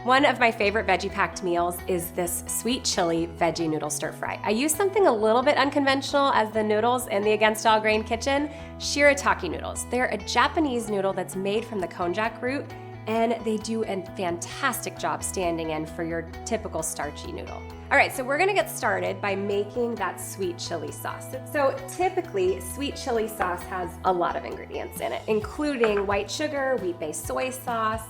One of my favorite veggie packed meals is this sweet chili veggie noodle stir fry. I use something a little bit unconventional as the noodles in the Against All Grain kitchen, Shirataki noodles. They're a Japanese noodle that's made from the konjac root, and they do a fantastic job standing in for your typical starchy noodle. All right, so we're gonna get started by making that sweet chili sauce. So typically, sweet chili sauce has a lot of ingredients in it, including white sugar, wheat-based soy sauce,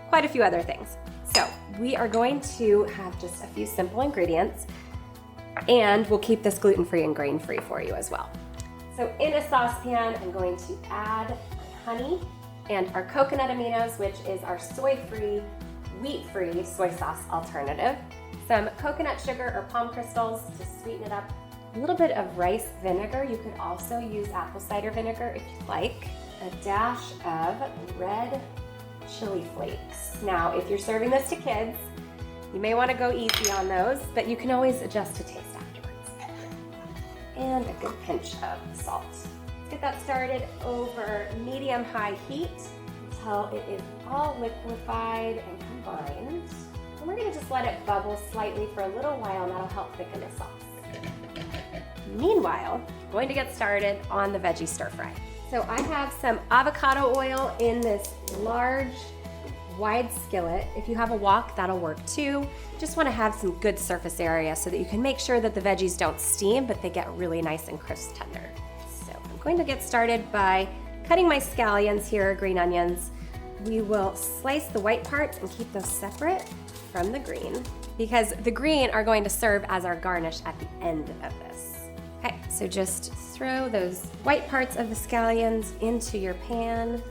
quite a few other things. So we are going to have just a few simple ingredients, and we'll keep this gluten-free and grain-free for you as well. So in a saucepan, I'm going to add honey and our coconut aminos, which is our soy-free, wheat-free soy sauce alternative, some coconut sugar or palm crystals to sweeten it up, a little bit of rice vinegar. You could also use apple cider vinegar if you'd like, a dash of red chili flakes. Now, if you're serving this to kids, you may want to go easy on those, but you can always adjust to taste afterwards. And a good pinch of salt. Get that started over medium-high heat until it is all liquefied and combined. And we're gonna just let it bubble slightly for a little while, and that'll help thicken the sauce. Meanwhile, I'm going to get started on the veggie stir fry. So I have some avocado oil in this large, wide skillet. If you have a wok, that'll work too. Just wanna have some good surface area so that you can make sure that the veggies don't steam, but they get really nice and crisp tender. I'm going to get started by cutting my scallions here, green onions. We will slice the white parts and keep those separate from the green, because the green are going to serve as our garnish at the end of this. Okay, so just throw those white parts of the scallions into your pan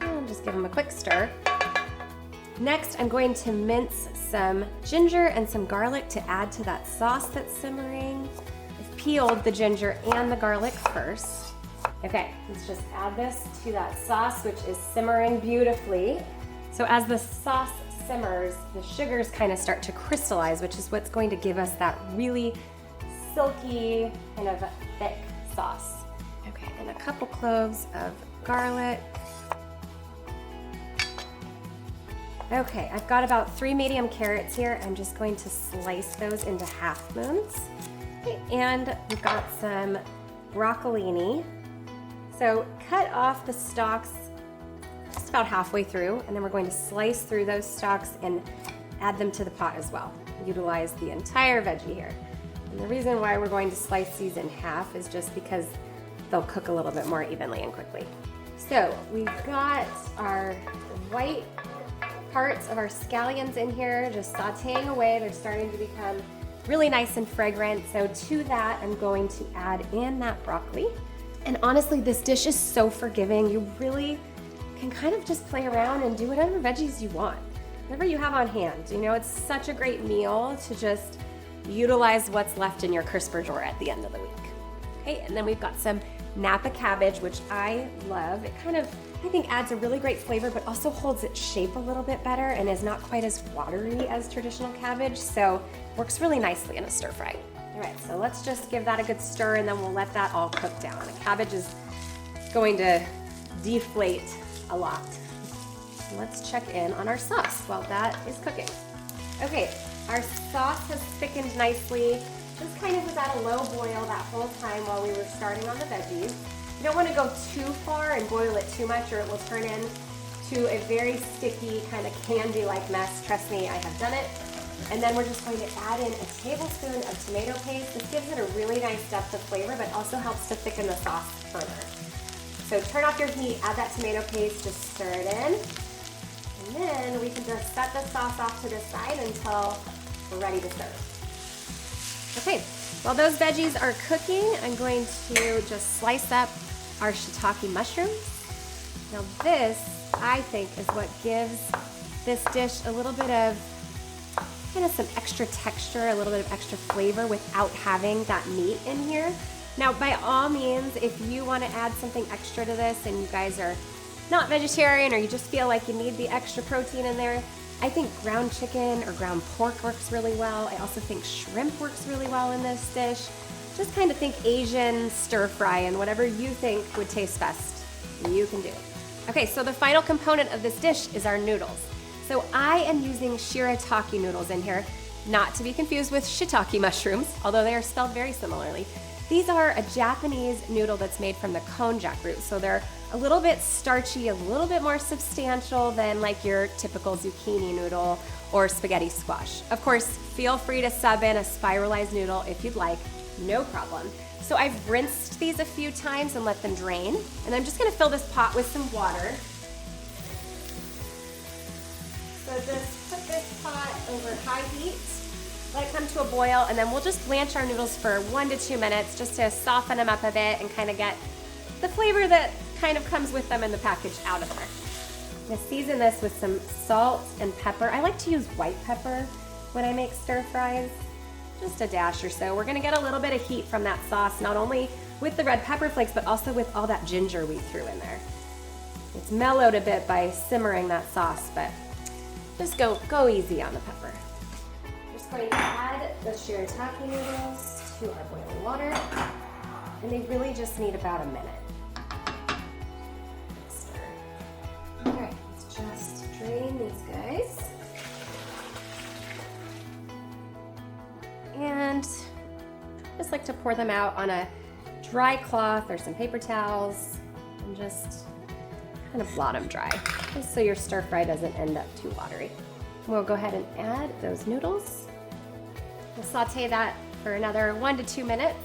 and just give them a quick stir. Next, I'm going to mince some ginger and some garlic to add to that sauce that's simmering. Peeled the ginger and the garlic first. Okay, let's just add this to that sauce, which is simmering beautifully. So as the sauce simmers, the sugars kind of start to crystallize, which is what's going to give us that really silky, kind of thick sauce. Okay, and a couple cloves of garlic. Okay, I've got about 3 medium carrots here. I'm just going to slice those into half moons. And we've got some broccolini. So cut off the stalks just about halfway through, and then we're going to slice through those stalks and add them to the pot as well. Utilize the entire veggie here. And the reason why we're going to slice these in half is just because they'll cook a little bit more evenly and quickly. So we've got our white parts of our scallions in here, just sauteing away. They're starting to become really nice and fragrant. So to that, I'm going to add in that broccoli. And honestly, this dish is so forgiving. You really can kind of just play around and do whatever veggies you want, whatever you have on hand. You know, it's such a great meal to just utilize what's left in your crisper drawer at the end of the week. Okay, and then we've got some Napa cabbage, which I love. It kind of, I think, adds a really great flavor, but also holds its shape a little bit better and is not quite as watery as traditional cabbage, so works really nicely in a stir fry. All right, so let's just give that a good stir, and then we'll let that all cook down. The cabbage is going to deflate a lot. Let's check in on our sauce while that is cooking. Okay, our sauce has thickened nicely. Just kind of was at a low boil that whole time while we were starting on the veggies. You don't want to go too far and boil it too much, or it will turn into a very sticky, kind of candy-like mess. Trust me, I have done it. And then we're just going to add in a tablespoon of tomato paste. This gives it a really nice depth of flavor, but also helps to thicken the sauce further. So turn off your heat, add that tomato paste, just stir it in. And then we can just set the sauce off to the side until we're ready to serve. Okay, while those veggies are cooking, I'm going to just slice up our shiitake mushrooms. Now this, I think, is what gives this dish a little bit of kind of some extra texture, a little bit of extra flavor without having that meat in here. Now, by all means, if you want to add something extra to this and you guys are not vegetarian, or you just feel like you need the extra protein in there, I think ground chicken or ground pork works really well. I also think shrimp works really well in this dish. Just kind of think Asian stir fry, and whatever you think would taste best, you can do. Okay, so the final component of this dish is our noodles. So I am using Shirataki noodles in here, not to be confused with shiitake mushrooms, although they are spelled very similarly. These are a Japanese noodle that's made from the konjac root, so they're a little bit starchy, a little bit more substantial than like your typical zucchini noodle or spaghetti squash. Of course, feel free to sub in a spiralized noodle if you'd like, no problem. So I've rinsed these a few times and let them drain, and I'm just gonna fill this pot with some water. So just put this pot over high heat, let it come to a boil, and then we'll just blanch our noodles for 1 to 2 minutes just to soften them up a bit and kind of get the flavor that kind of comes with them in the package out of there. I'm gonna season this with some salt and pepper. I like to use white pepper when I make stir fries, just a dash or so. We're gonna get a little bit of heat from that sauce, not only with the red pepper flakes, but also with all that ginger we threw in there. It's mellowed a bit by simmering that sauce, but just go easy on the pepper. Just going to add the shirataki noodles to our boiling water, and they really just need about a minute. All right, let's just drain these guys. And just like to pour them out on a dry cloth or some paper towels and just kind of blot them dry, just so your stir fry doesn't end up too watery. We'll go ahead and add those noodles. We'll saute that for another 1 to 2 minutes,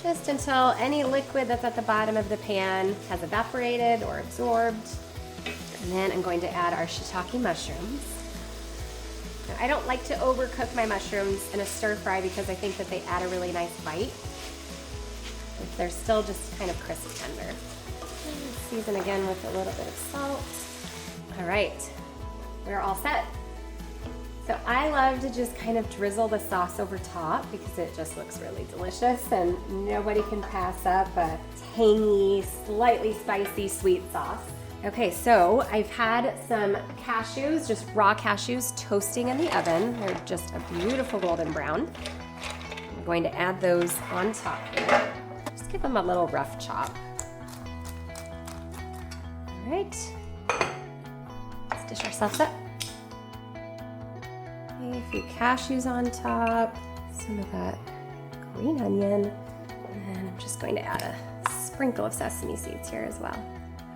just until any liquid that's at the bottom of the pan has evaporated or absorbed. And then I'm going to add our shiitake mushrooms. Now, I don't like to overcook my mushrooms in a stir fry because I think that they add a really nice bite. If they're still just kind of crisp tender. Season again with a little bit of salt. All right, we're all set. So I love to just kind of drizzle the sauce over top because it just looks really delicious, and nobody can pass up a tangy, slightly spicy, sweet sauce. Okay, so I've had some cashews, just raw cashews, toasting in the oven. They're just a beautiful golden brown. I'm going to add those on top here. Just give them a little rough chop. All right, let's dish ourselves up. Okay, a few cashews on top, some of that green onion, and then I'm just going to add a sprinkle of sesame seeds here as well.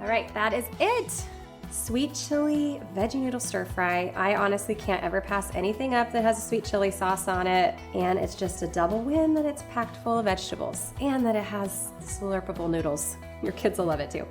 All right, that is it. Sweet chili veggie noodle stir fry. I honestly can't ever pass anything up that has a sweet chili sauce on it, and it's just a double win that it's packed full of vegetables and that it has slurpable noodles. Your kids will love it too.